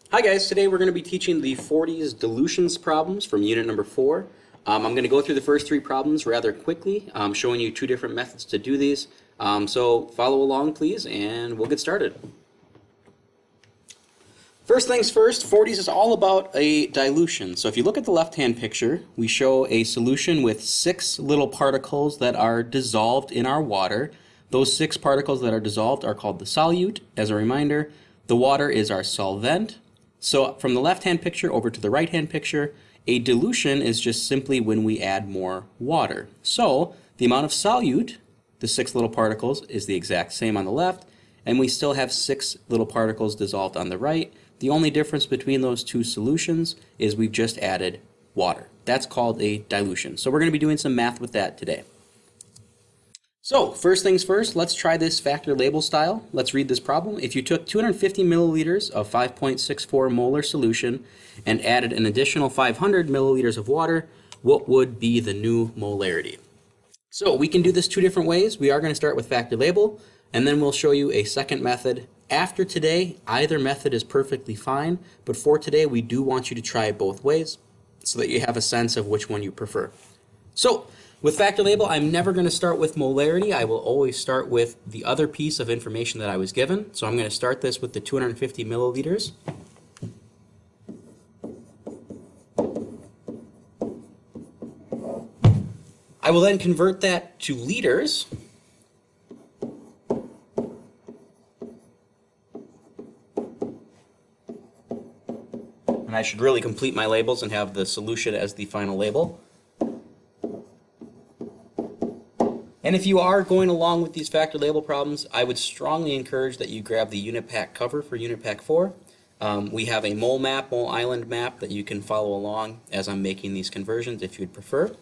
Hi guys, today we're going to be teaching the 40s dilutions problems from unit number 4. I'm going to go through the first three problems rather quickly, showing you two different methods to do these. So follow along please and we'll get started. First things first, 40s is all about a dilution. So if you look at the left-hand picture, we show a solution with 6 little particles that are dissolved in our water. Those 6 particles that are dissolved are called the solute. As a reminder, the water is our solvent. So from the left-hand picture over to the right-hand picture, a dilution is just simply when we add more water. So the amount of solute, the 6 little particles, is the exact same on the left, and we still have 6 little particles dissolved on the right. The only difference between those two solutions is we've just added water. That's called a dilution. So we're going to be doing some math with that today. So first things first, let's try this factor label style. Let's read this problem. If you took 250 milliliters of 5.64 molar solution and added an additional 500 milliliters of water, what would be the new molarity? So we can do this two different ways. We are going to start with factor label, and then we'll show you a second method. After today, either method is perfectly fine, but for today we do want you to try it both ways so that you have a sense of which one you prefer. So with factor label, I'm never going to start with molarity. I will always start with the other piece of information that I was given. So I'm going to start this with the 250 milliliters. I will then convert that to liters. And I should really complete my labels and have the solution as the final label. And if you are going along with these factor label problems, I would strongly encourage that you grab the unit pack cover for unit pack 4. We have a mole map, mole island map that you can follow along as I'm making these conversions if you'd prefer.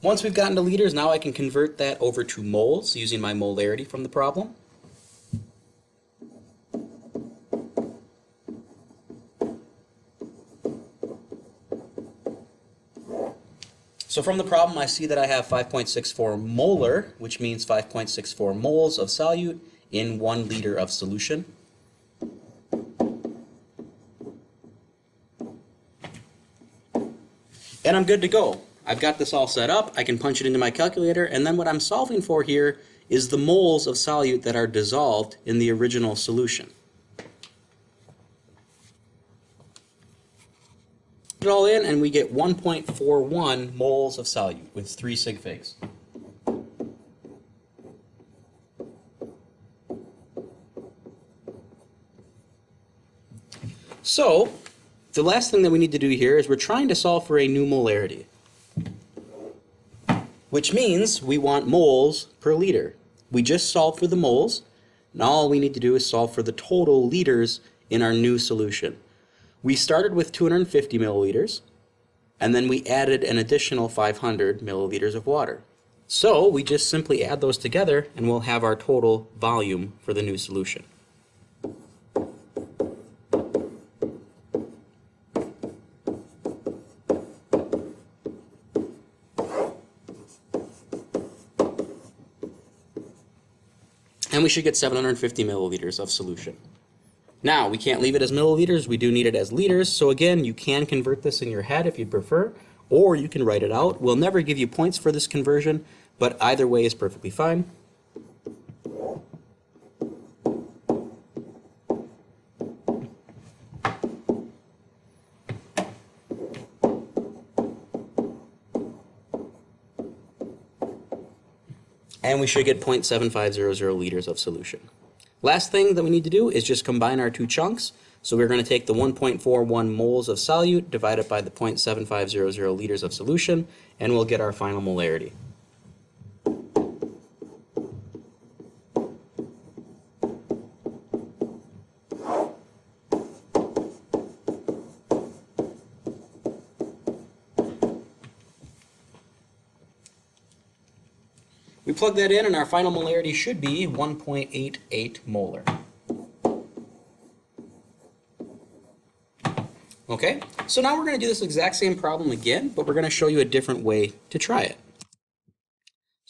Once we've gotten to liters, now I can convert that over to moles using my molarity from the problem. So from the problem, I see that I have 5.64 molar, which means 5.64 moles of solute in 1 liter of solution. And I'm good to go. I've got this all set up. I can punch it into my calculator, and then what I'm solving for here is the moles of solute that are dissolved in the original solution. Put it all in and we get 1.41 moles of solute with 3 sig figs. So the last thing that we need to do here is we're trying to solve for a new molarity, which means we want moles per liter. We just solved for the moles. Now all we need to do is solve for the total liters in our new solution. We started with 250 milliliters, and then we added an additional 500 milliliters of water. So we just simply add those together, and we'll have our total volume for the new solution. And we should get 750 milliliters of solution. Now, we can't leave it as milliliters, we do need it as liters, so again, you can convert this in your head if you'd prefer, or you can write it out. We'll never give you points for this conversion, but either way is perfectly fine. And we should get 0.7500 liters of solution. Last thing that we need to do is just combine our two chunks. So we're going to take the 1.41 moles of solute divided by the 0.7500 liters of solution, and we'll get our final molarity. We plug that in and our final molarity should be 1.88 molar. Okay, so now we're going to do this exact same problem again, but we're going to show you a different way to try it.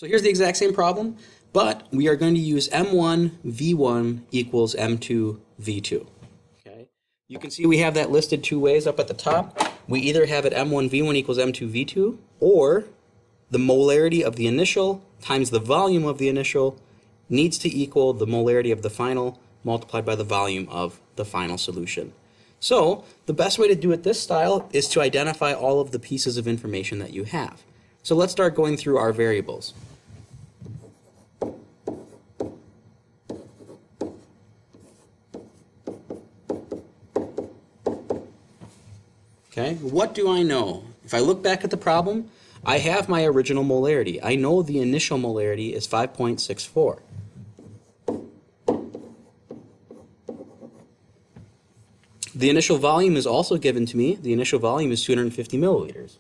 So here's the exact same problem, but we are going to use M1 V1 equals M2 V2. Okay. You can see we have that listed two ways up at the top. We either have it M1 V1 equals M2 V2, or the molarity of the initial times the volume of the initial needs to equal the molarity of the final multiplied by the volume of the final solution. So the best way to do it this style is to identify all of the pieces of information that you have. So let's start going through our variables. Okay, what do I know? If I look back at the problem, I have my original molarity. I know the initial molarity is 5.64. The initial volume is also given to me. The initial volume is 250 milliliters.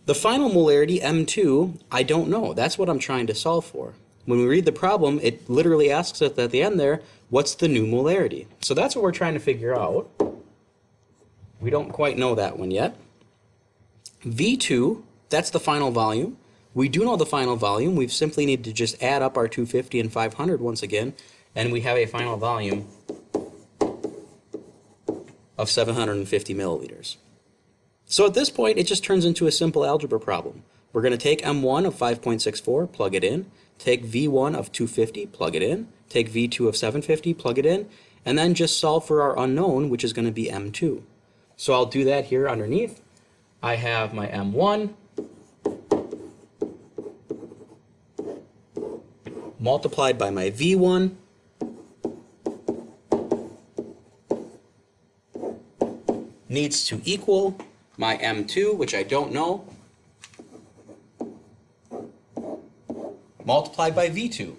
The final molarity, M2, I don't know. That's what I'm trying to solve for. When we read the problem, it literally asks us at the end there, what's the new molarity? So that's what we're trying to figure out. We don't quite know that one yet. V2, that's the final volume. We do know the final volume. We simply need to just add up our 250 and 500 once again, and we have a final volume of 750 milliliters. So at this point, it just turns into a simple algebra problem. We're going to take M1 of 5.64, plug it in, take V1 of 250, plug it in, take V2 of 750, plug it in, and then just solve for our unknown, which is going to be M2. So I'll do that here underneath. I have my M1 multiplied by my V1 needs to equal my M2, which I don't know, multiplied by V2.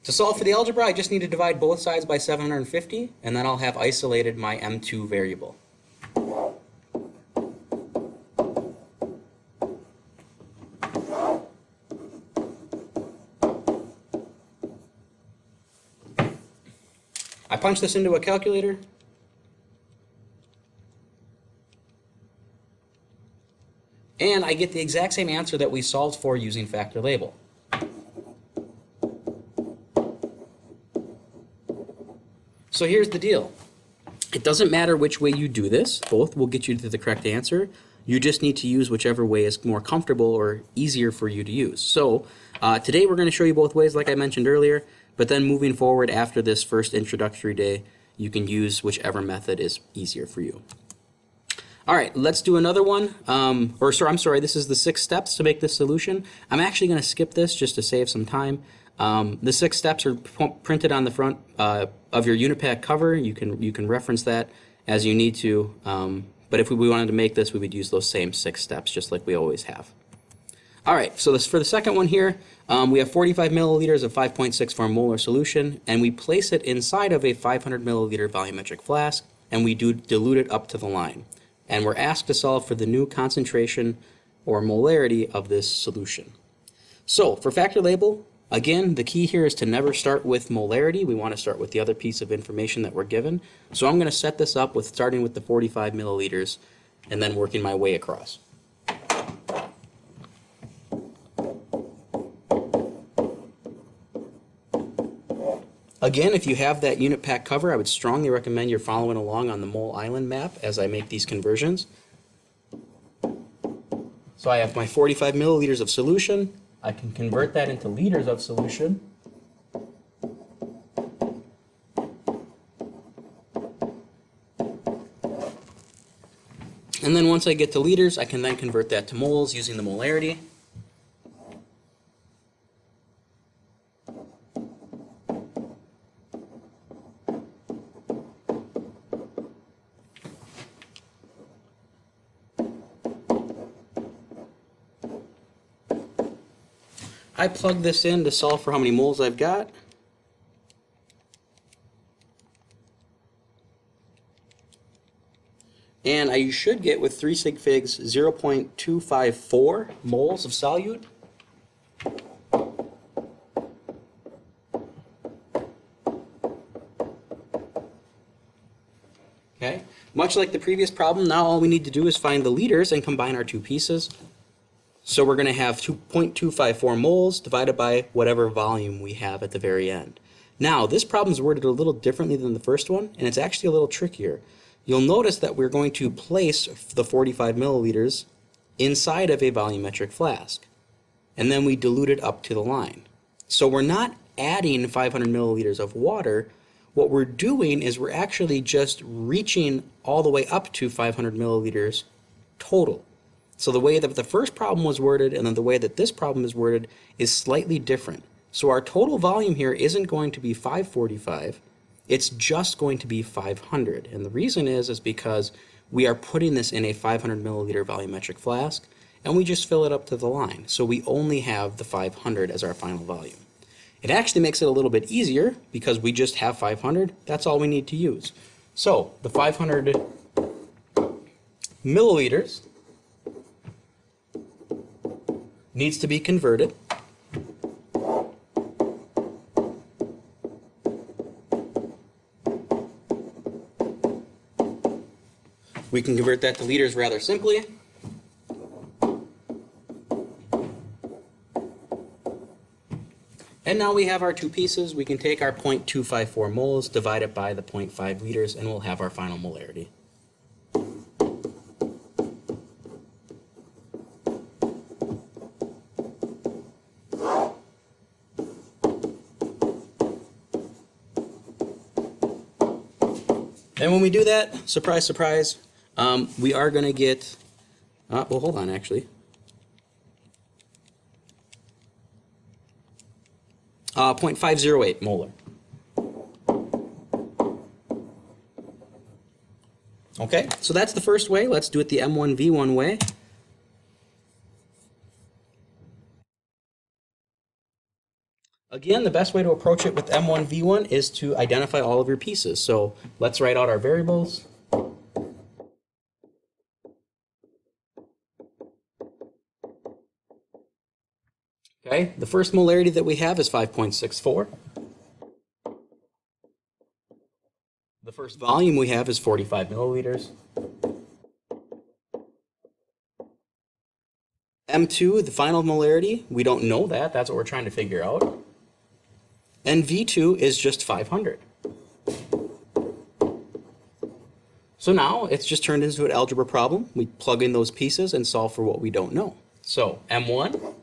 To solve for the algebra, I just need to divide both sides by 750, and then I'll have isolated my M2 variable. I punch this into a calculator, and I get the exact same answer that we solved for using factor label. So here's the deal. It doesn't matter which way you do this. Both will get you to the correct answer. You just need to use whichever way is more comfortable or easier for you to use. So today we're going to show you both ways like I mentioned earlier, but then moving forward after this first introductory day, you can use whichever method is easier for you. All right, let's do another one. I'm sorry, this is the 6 steps to make this solution. I'm actually going to skip this just to save some time. The 6 steps are printed on the front of your unit pack cover. You can reference that as you need to. But if we wanted to make this, we would use those same 6 steps, just like we always have. All right, so for the second one here, we have 45 milliliters of 5.64 molar solution, and we place it inside of a 500 milliliter volumetric flask, and we do dilute it up to the line. And we're asked to solve for the new concentration or molarity of this solution. So for factor label, again, the key here is to never start with molarity. We want to start with the other piece of information that we're given. So I'm going to set this up with starting with the 45 milliliters and then working my way across. Again, if you have that unit pack cover, I would strongly recommend you're following along on the mole island map as I make these conversions. So I have my 45 milliliters of solution. I can convert that into liters of solution. And then once I get to liters, I can then convert that to moles using the molarity. I plug this in to solve for how many moles I've got. And I should get with 3 sig figs 0.254 moles of solute. Okay, Much like the previous problem, now all we need to do is find the liters and combine our two pieces. So we're going to have 2.254 moles divided by whatever volume we have at the very end. Now, this problem is worded a little differently than the first one, and it's actually a little trickier. You'll notice that we're going to place the 45 milliliters inside of a volumetric flask, and then we dilute it up to the line. So we're not adding 500 milliliters of water. What we're doing is we're actually just reaching all the way up to 500 milliliters total. So the way that the first problem was worded and then the way that this problem is worded is slightly different. So our total volume here isn't going to be 545, it's just going to be 500. And the reason is because we are putting this in a 500 milliliter volumetric flask and we just fill it up to the line. So we only have the 500 as our final volume. It actually makes it a little bit easier because we just have 500. That's all we need to use. So the 500 milliliters needs to be converted. We can convert that to liters rather simply. And now we have our two pieces. We can take our 0.254 moles, divide it by the 0.5 liters, and we'll have our final molarity. And when we do that, surprise, surprise, we are going to get, well, hold on, actually. 0.508 molar. Okay, so that's the first way. Let's do it the M1V1 way. Again, the best way to approach it with M1V1 is to identify all of your pieces. So let's write out our variables. Okay, the first molarity that we have is 5.64. The first volume we have is 45 milliliters. M2, the final molarity, we don't know that. That's what we're trying to figure out. And V2 is just 500. So now it's just turned into an algebra problem. We plug in those pieces and solve for what we don't know. So M1,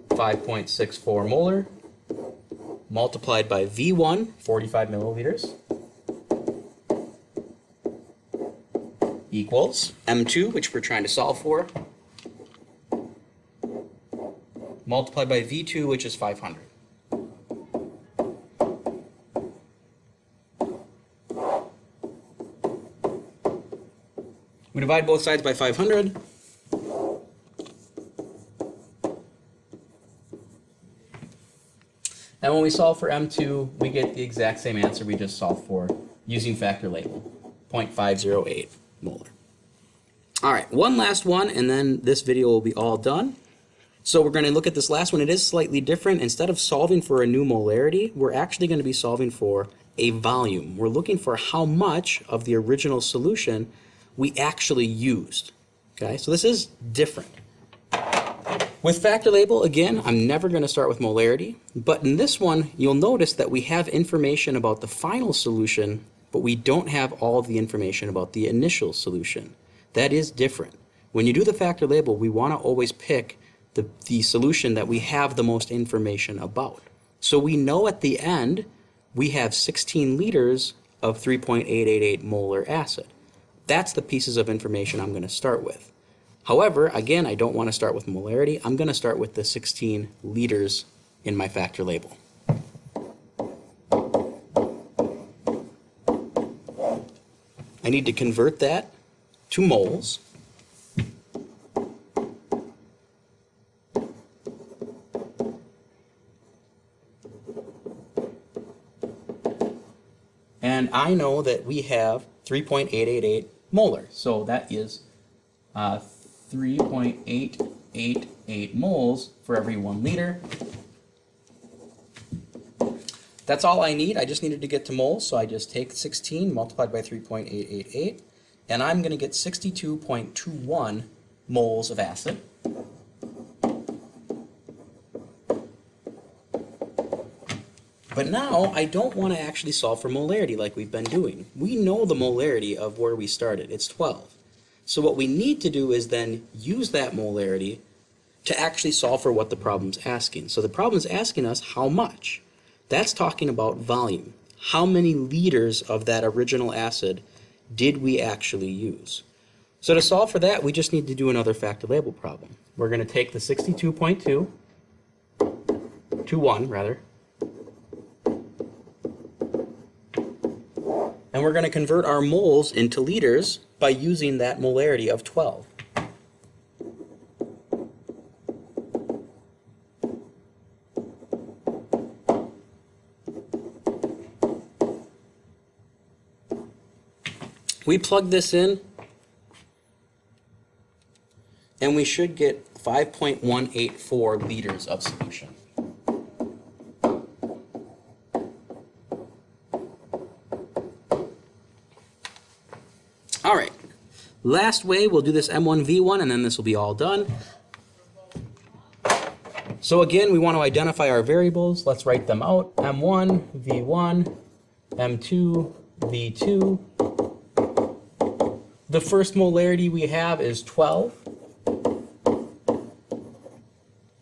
5.64 molar, multiplied by V1, 45 milliliters, equals M2, which we're trying to solve for, multiplied by V2, which is 500. We divide both sides by 500. And when we solve for M2, we get the exact same answer we just solved for using factor label, 0.508 molar. All right, one last one, and then this video will be all done. So we're going to look at this last one. It is slightly different. Instead of solving for a new molarity, we're actually going to be solving for a volume. We're looking for how much of the original solution we actually used. Okay, so this is different. With factor label, again, I'm never going to start with molarity, but in this one, you'll notice that we have information about the final solution, but we don't have all of the information about the initial solution. That is different. When you do the factor label, we want to always pick the solution that we have the most information about. So we know at the end, we have 16 liters of 3.888 molar acid. That's the pieces of information I'm going to start with. However, again, I don't want to start with molarity. I'm going to start with the 16 liters in my factor label. I need to convert that to moles. And I know that we have 3.888 molar. So that is 3.888 moles for every 1 liter. That's all I need. I just needed to get to moles, so I just take 16 multiplied by 3.888, and I'm going to get 62.21 moles of acid. But now I don't want to actually solve for molarity like we've been doing. We know the molarity of where we started. It's 12. So what we need to do is then use that molarity to actually solve for what the problem's asking. So the problem's asking us how much. That's talking about volume. How many liters of that original acid did we actually use? So to solve for that, we just need to do another factor-label problem. We're going to take the 62.2, 21 rather, and we're going to convert our moles into liters by using that molarity of 12. We plug this in, and we should get 5.184 liters of solution. All right, last way, we'll do this M1V1, and then this will be all done. So again, we want to identify our variables. Let's write them out. M1, V1, M2, V2. The first molarity we have is 12.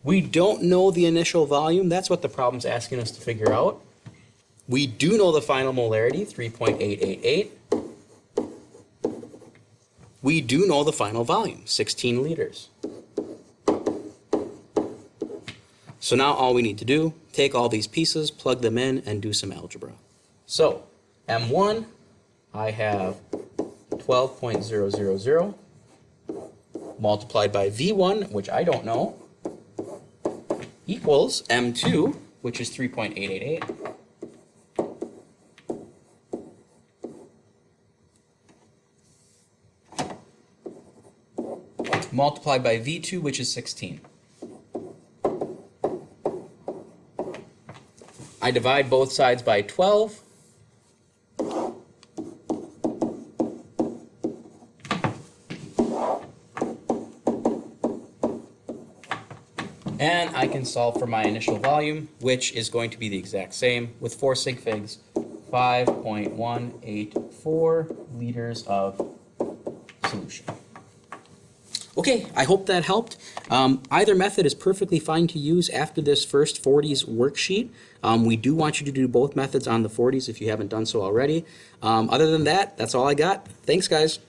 We don't know the initial volume. That's what the problem's asking us to figure out. We do know the final molarity, 3.888. We do know the final volume, 16 liters. So now all we need to do, take all these pieces, plug them in, and do some algebra. So M1, I have 12.000 multiplied by V1, which I don't know, equals M2, which is 3.888, multiplied by V2, which is 16. I divide both sides by 12. And I can solve for my initial volume, which is going to be the exact same with 4 sig figs, 5.184 liters of solution. Okay, I hope that helped. Either method is perfectly fine to use after this first 40s worksheet. We do want you to do both methods on the 40s if you haven't done so already. Other than that, that's all I got. Thanks, guys.